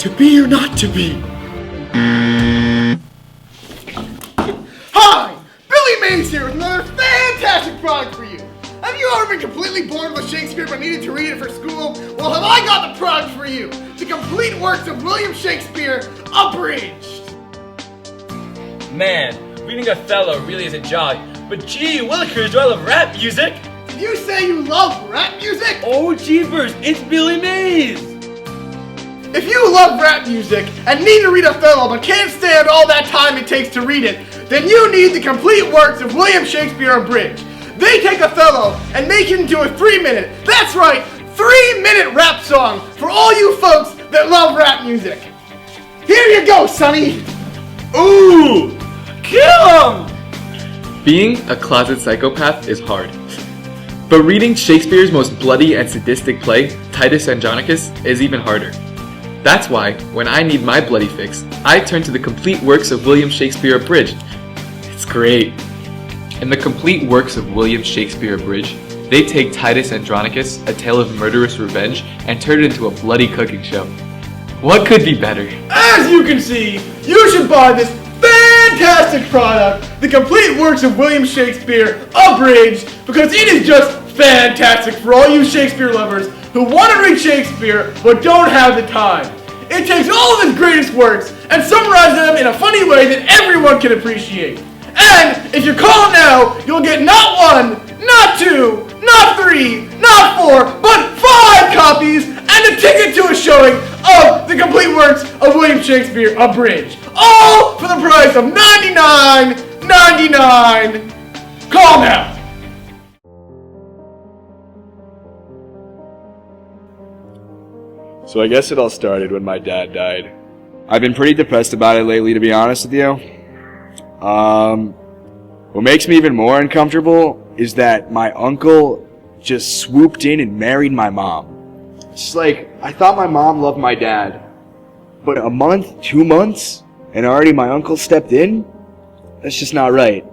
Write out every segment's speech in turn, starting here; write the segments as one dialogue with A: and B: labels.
A: To be or not to be? Hi! Billy Mays here with another fantastic product for you! Have you ever been completely bored with Shakespeare but needed to read it for school? Well, have I got the product for you! The complete works of William Shakespeare, Abridged!
B: Man, reading Othello really is a jog, but gee willikers, do I love rap music!
A: Did you say you love rap music?
B: Oh jeepers, it's Billy Mays!
A: If you love rap music and need to read Othello but can't stand all that time it takes to read it, then you need the complete works of William Shakespeare Abridged. They take Othello and make it into a 3-minute, that's right, 3-minute rap song for all you folks that love rap music. Here you go, Sonny!
B: Ooh! Kill him!
C: Being a closet psychopath is hard. But reading Shakespeare's most bloody and sadistic play, Titus Andronicus, is even harder. That's why, when I need my bloody fix, I turn to the complete works of William Shakespeare Abridged. It's great. In the complete works of William Shakespeare Abridged, they take Titus Andronicus, a tale of murderous revenge, and turn it into a bloody cooking show. What could be better?
A: As you can see, you should buy this fantastic product, the complete works of William Shakespeare Abridged, because it is just fantastic for all you Shakespeare lovers who want to read Shakespeare but don't have the time. It takes all of his greatest works and summarizes them in a funny way that everyone can appreciate. And if you call now, you'll get not 1, not 2, not 3, not 4, but 5 copies and a ticket to a showing of the complete works of William Shakespeare Abridged. All for the price of $99.99. Call now.
D: So I guess it all started when my dad died. I've been pretty depressed about it lately, to be honest with you. What makes me even more uncomfortable is that my uncle just swooped in and married my mom. It's like, I thought my mom loved my dad, but a month, 2 months, and already my uncle stepped in? That's just not right.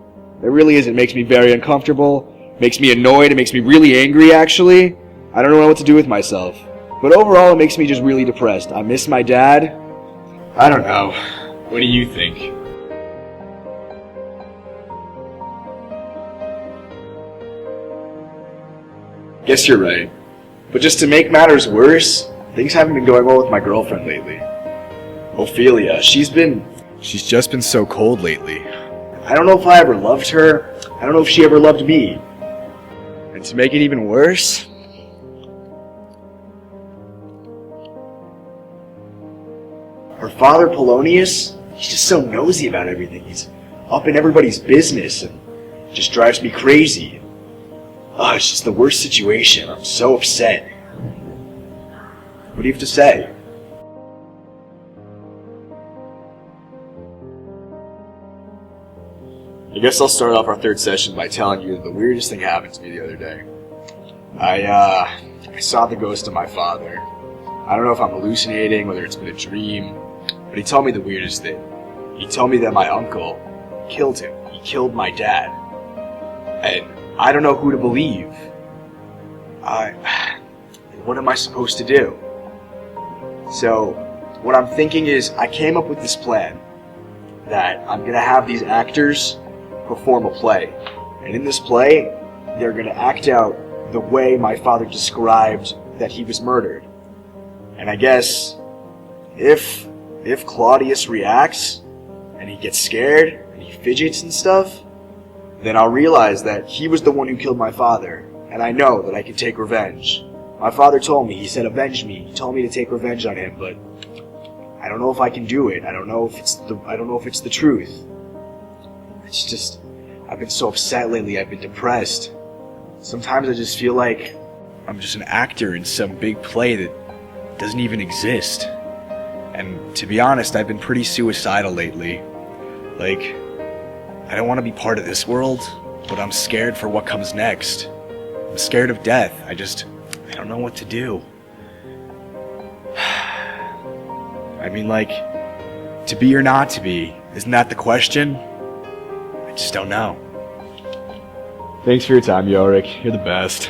D: It really is. It makes me very uncomfortable, makes me annoyed, it makes me really angry actually. I don't know what to do with myself. But overall, it makes me just really depressed. I miss my dad. I don't know. What do you think? Guess you're right. But just to make matters worse, things haven't been going well with my girlfriend lately. Ophelia, she's just been so cold lately. I don't know if I ever loved her. I don't know if she ever loved me. And to make it even worse, her father, Polonius, he's just so nosy about everything. He's up in everybody's business and just drives me crazy. Oh, it's just the worst situation. I'm so upset. What do you have to say? I guess I'll start off our third session by telling you that the weirdest thing happened to me the other day. I saw the ghost of my father. I don't know if I'm hallucinating, whether it's been a dream, but he told me the weirdest thing. He told me that my uncle killed him. He killed my dad. And I don't know who to believe. What am I supposed to do? So, what I'm thinking is, I came up with this plan that I'm gonna have these actors perform a play. And in this play, they're gonna act out the way my father described that he was murdered. And I guess, if Claudius reacts, and he gets scared, and he fidgets and stuff, then I'll realize that he was the one who killed my father, and I know that I can take revenge. My father told me, he said, avenge me. He told me to take revenge on him, but I don't know if I can do it. I don't know if it's the truth. It's just, I've been so upset lately. I've been depressed. Sometimes I just feel like I'm just an actor in some big play that doesn't even exist. And to be honest, I've been pretty suicidal lately. Like, I don't want to be part of this world, but I'm scared for what comes next. I'm scared of death. I don't know what to do. I mean, like, to be or not to be, isn't that the question? I just don't know. Thanks for your time, Yorick. You're the best.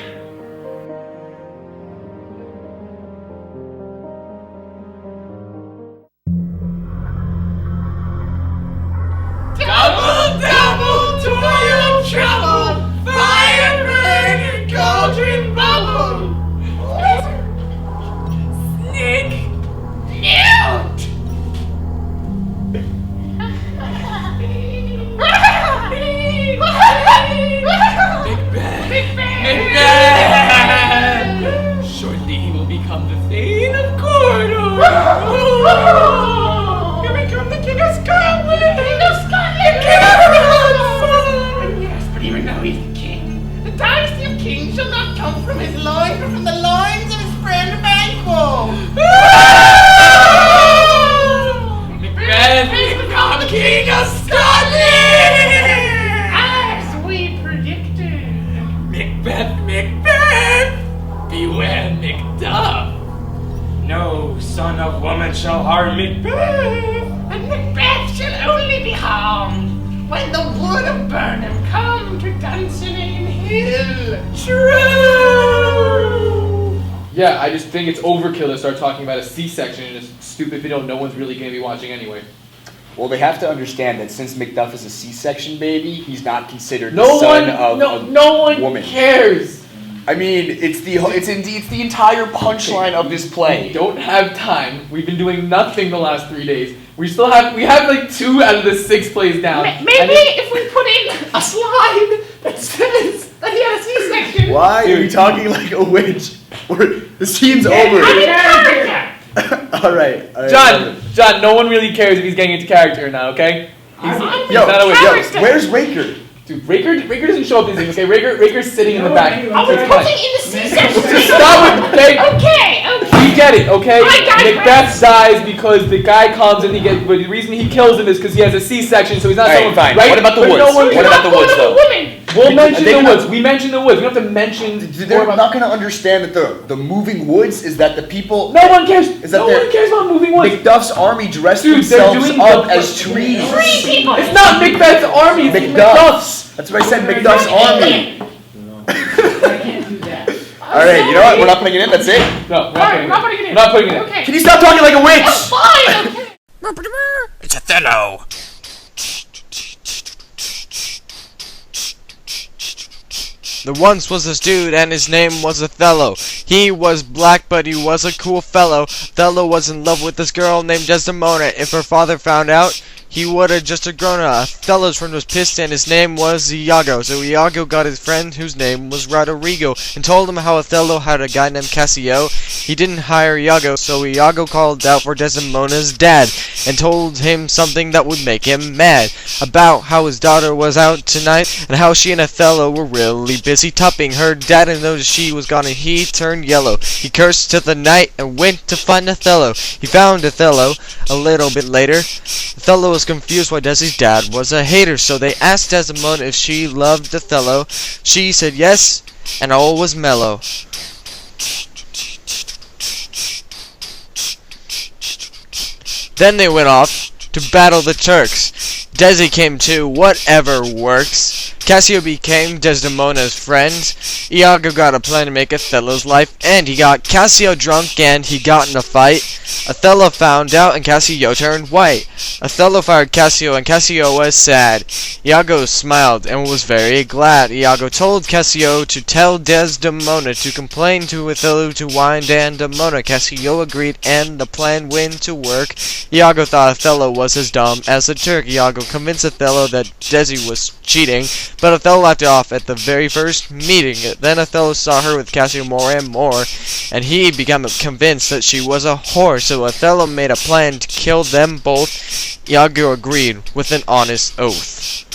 B: are Macbeth.
E: And Macbeth shall only be harmed when the wood of Burnham come to Dunsinane Hill.
C: True! Yeah, I just think it's overkill to start talking about a C-section in a stupid video no one's really going to be watching anyway.
D: Well, they have to understand that since Macduff is a C-section baby, he's not considered the son of a
C: one
D: woman.
C: Cares.
D: I mean, it's the entire punchline of this play.
C: We don't have time. We've been doing nothing the last 3 days. We have like 2 out of the 6 plays down.
E: Maybe if we put in a slide that says that he had a C-section.
D: Why are you talking like a witch? The scene's over.
E: I'm in character.
D: All right.
C: John, no one really cares if he's getting into character or not, okay? He's not a witch.
D: Where's Raykher?
C: Dude, Raykher doesn't show up these things, okay? Raykher's sitting in the back.
E: I was putting in the C-section.
C: Just stop it, okay?
E: Okay.
C: We get it, okay?
E: I got it.
C: Macbeth dies because the guy comes and but the reason he kills him is because he has a C-section, so he's not someone,
D: fine.
C: right?
D: What about the woods? What about the woods, though?
C: We'll mention the woods. We mentioned the woods. We don't have to mention...
D: They're not going to understand that the moving woods is that the people...
C: No one cares.
D: No
C: one cares about moving woods.
D: Macduff's army dressed themselves up as trees.
E: 3 people.
C: It's not Macbeth's army. It's
D: Macduff's. That's what I said, Macduff's army.
E: I can't do that.
D: Alright, you know what? We're not putting it in, that's it.
C: No,
E: We're not putting it in.
C: We're not putting it in.
E: Okay.
D: Can you stop talking like a witch?
E: Fine, okay.
F: It's Othello. There once was this dude and his name was Othello. He was black but he was a cool fellow. Othello was in love with this girl named Desdemona. If her father found out, he would've just grown up. Othello's friend was pissed and his name was Iago. So Iago got his friend whose name was Roderigo and told him how Othello had a guy named Cassio. He didn't hire Iago, so Iago called out for Desdemona's dad and told him something that would make him mad about how his daughter was out tonight and how she and Othello were really busy tupping. Her dad noticed she was gone and he turned yellow. He cursed to the night and went to find Othello. He found Othello a little bit later. Othello was confused why Desi's dad was a hater, so they asked Desdemona if she loved Othello. She said yes, and all was mellow. Then they went off to battle the Turks. Desi came too, whatever works. Cassio became Desdemona's friend. Iago got a plan to make Othello's life end. He got Cassio drunk and he got in a fight. Othello found out and Cassio turned white. Othello fired Cassio and Cassio was sad. Iago smiled and was very glad. Iago told Cassio to tell Desdemona to complain to Othello to wind Desdemona. Cassio agreed and the plan went to work. Iago thought Othello was as dumb as a Turk. Iago convinced Othello that Desi was cheating, but Othello laughed it off at the very first meeting. Then Othello saw her with Cassio more and more, and he became convinced that she was a whore, so Othello made a plan to kill them both. Iago agreed with an honest oath.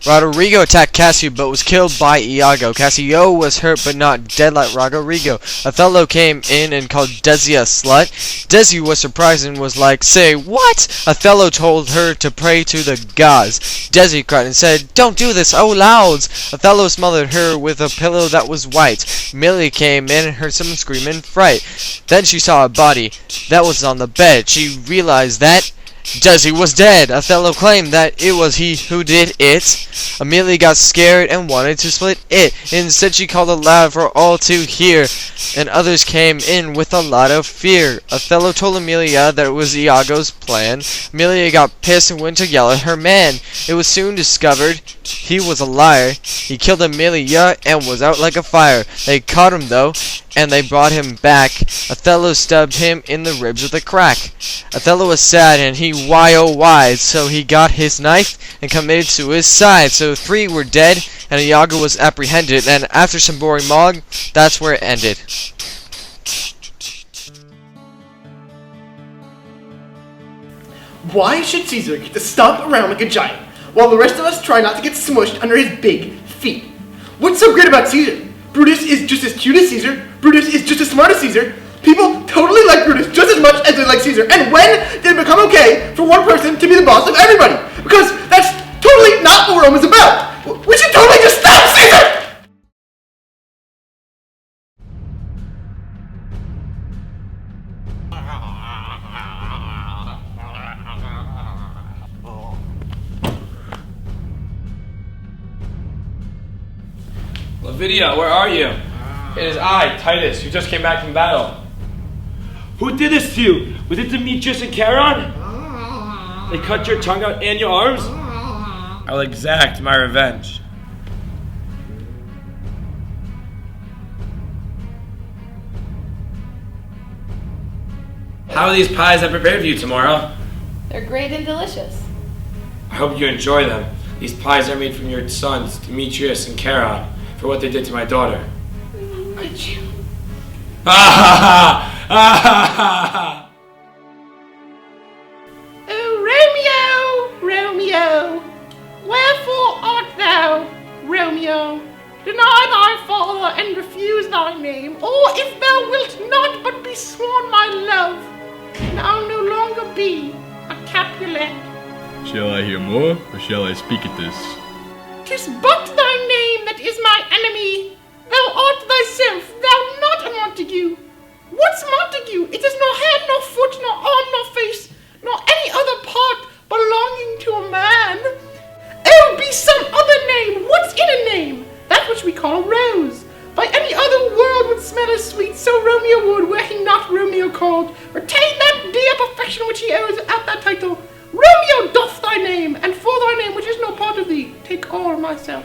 F: Roderigo attacked Cassio but was killed by Iago. Cassio was hurt but not dead like Roderigo. Othello came in and called Desi a slut. Desi was surprised and was like, "Say what?" Othello told her to pray to the gods. Desi cried and said, "Don't do this, oh louds!" Othello smothered her with a pillow that was white. Millie came in and heard someone scream in fright. Then she saw a body that was on the bed. She realized that Desi was dead. Othello claimed that it was he who did it. Amelia got scared and wanted to split it. Instead, she called aloud for all to hear, and others came in with a lot of fear. Othello told Amelia that it was Iago's plan. Amelia got pissed and went to yell at her man. It was soon discovered he was a liar. He killed Amelia and was out like a fire. They caught him though, and they brought him back. Othello stabbed him in the ribs with a crack. Othello was sad and he why-oh-why'd, so he got his knife and committed suicide. So 3 were dead and Iago was apprehended, and after some boring monologue, that's where it ended.
A: Why should Caesar get to stomp around like a giant, while the rest of us try not to get smushed under his big feet? What's so great about Caesar? Brutus is just as cute as Caesar, Brutus is just as smart as Caesar. People totally like Brutus just as much as they like Caesar. And when did it become okay for one person to be the boss of everybody? Because that's totally not what Rome is about. We should totally just stop Caesar!
B: Ovidia, where are you? It is I, Titus, who just came back from battle.
G: Who did this to you? Was it Demetrius and Charon? They cut your tongue out and your arms?
B: I will exact my revenge. How are these pies I prepared for you tomorrow?
H: They're great and delicious.
B: I hope you enjoy them. These pies are made from your sons, Demetrius and Charon, for what they did to my daughter.
E: Oh, Romeo, Romeo, wherefore art thou, Romeo? Deny thy father and refuse thy name, or if thou wilt not but be sworn my love, then I'll no longer be a Capulet.
I: Shall I hear more, or shall I speak at this?
E: 'Tis but thy name that is my enemy. Thou art thyself, thou not a Montague. What's Montague? It is nor head, nor foot, nor arm, nor face, nor any other part belonging to a man. Oh, be some other name. What's in a name? That which we call a rose. By any other world would smell as sweet, so Romeo would, were he not Romeo called. Retain that dear perfection which he owes at that title. Romeo doff thy name, and for thy name which is no part of thee, take all myself.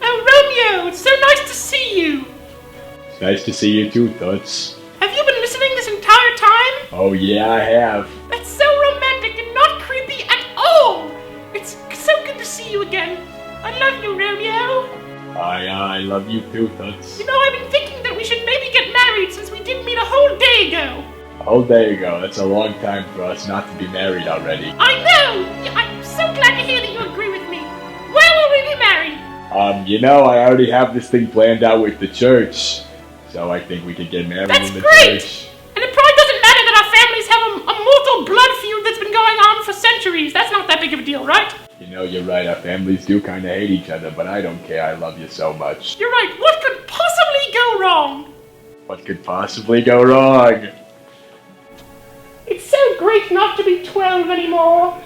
E: Oh, Romeo, it's so nice to see you.
I: It's nice to see you too, Toots.
E: Have you been listening this entire time?
I: Oh yeah, I have.
E: That's so romantic and not creepy at all. It's so good to see you again. I love you, Romeo.
I: I love you too, Toots.
E: You know, I've been thinking that we should maybe get married since we didn't meet a whole day ago.
I: Oh, there you go. That's a long time for us not to be married already.
E: I know! I'm so glad to hear that you agree with me. Where will we be married?
I: You know, I already have this thing planned out with the church. So I think we could get married
E: That's
I: in the
E: great!
I: church.
E: And it probably doesn't matter that our families have a mortal blood feud that's been going on for centuries. That's not that big of a deal, right?
I: You know, you're right. Our families do kind of hate each other, but I don't care. I love you so much.
E: You're right. What could possibly go wrong?
I: What could possibly go wrong?
E: It's so great not to be 12 anymore.